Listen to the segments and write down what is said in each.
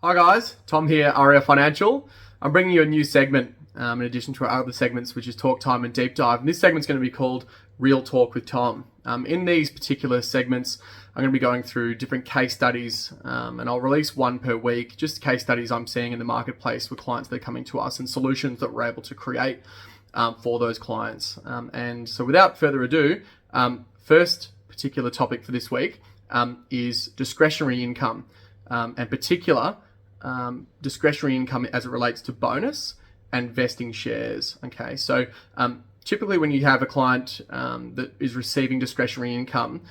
Hi guys, Tom here, RAF Financial. I'm bringing you a new segment in addition to our other segments, which is Talk Time and Deep Dive. And this segment's going to be called Real Talk with Tom. In these particular segments, I'm going to be going through different case studies and I'll release one per week, just case studies I'm seeing in the marketplace with clients that are coming to us and solutions that we're able to create for those clients. And so without further ado, first particular topic for this week is discretionary income, and particular discretionary income as it relates to bonus and vesting shares. Okay, so typically when you have a client that is receiving discretionary income,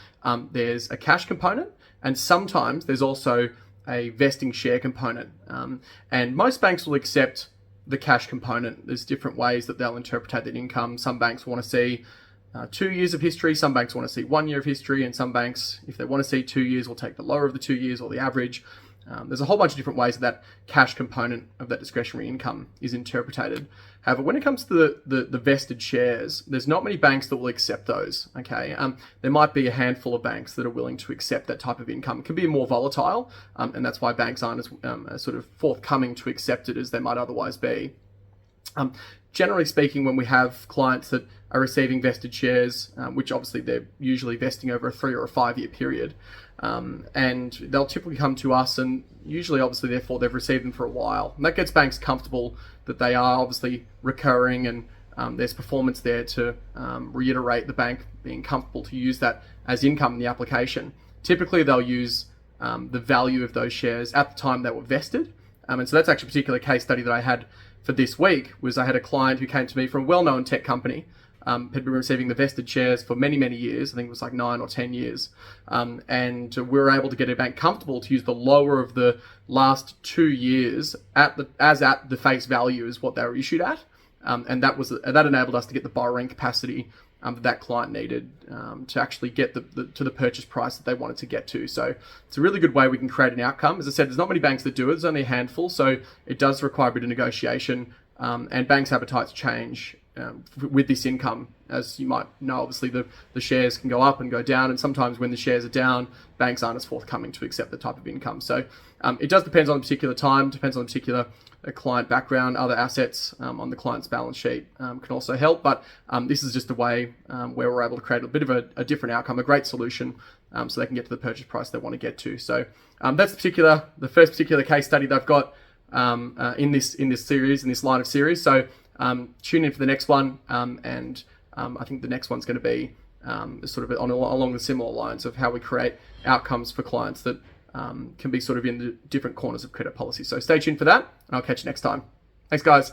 there's a cash component and sometimes there's also a vesting share component. And most banks will accept the cash component. There's different ways that they'll interpret that income. Some banks want to see 2 years of history, some banks want to see 1 year of history, and some banks, if they want to see 2 years, will take the lower of the 2 years or the average. There's a whole bunch of different ways that cash component of that discretionary income is interpreted. However, when it comes to the vested shares, there's not many banks that will accept those. Okay, there might be a handful of banks that are willing to accept that type of income. It can be more volatile, and that's why banks aren't as sort of forthcoming to accept it as they might otherwise be. Generally speaking, when we have clients that are receiving vested shares, which obviously they're usually vesting over a 3 or a 5 year period, and they'll typically come to us and usually obviously therefore they've received them for a while. And that gets banks comfortable that they are obviously recurring and there's performance there to reiterate the bank being comfortable to use that as income in the application. Typically they'll use the value of those shares at the time they were vested. And so that's actually a particular case study that I had for this week. Was I had a client who came to me from a well-known tech company, had been receiving the vested shares for many, many years. I think it was like 9 or 10 years. And we were able to get a bank comfortable to use the lower of the last 2 years at the face value is what they were issued at. And that enabled us to get the borrowing capacity that client needed to actually get to the purchase price that they wanted to get to. So it's a really good way we can create an outcome. As I said, there's not many banks that do it. There's only a handful. So it does require a bit of negotiation, and banks' appetites change with this income. As you might know, obviously the shares can go up and go down, and sometimes when the shares are down, banks aren't as forthcoming to accept the type of income. So it does depend on a particular time, depends on a particular client background. Other assets on the client's balance sheet can also help, but this is just a way where we're able to create a bit of a different outcome, a great solution, so they can get to the purchase price they want to get to. So that's the first particular case study that I've got in this series, in this line of series. So tune in for the next one, and I think the next one's going to be sort of along the similar lines of how we create outcomes for clients that can be sort of in the different corners of credit policy. So stay tuned for that, and I'll catch you next time. Thanks, guys.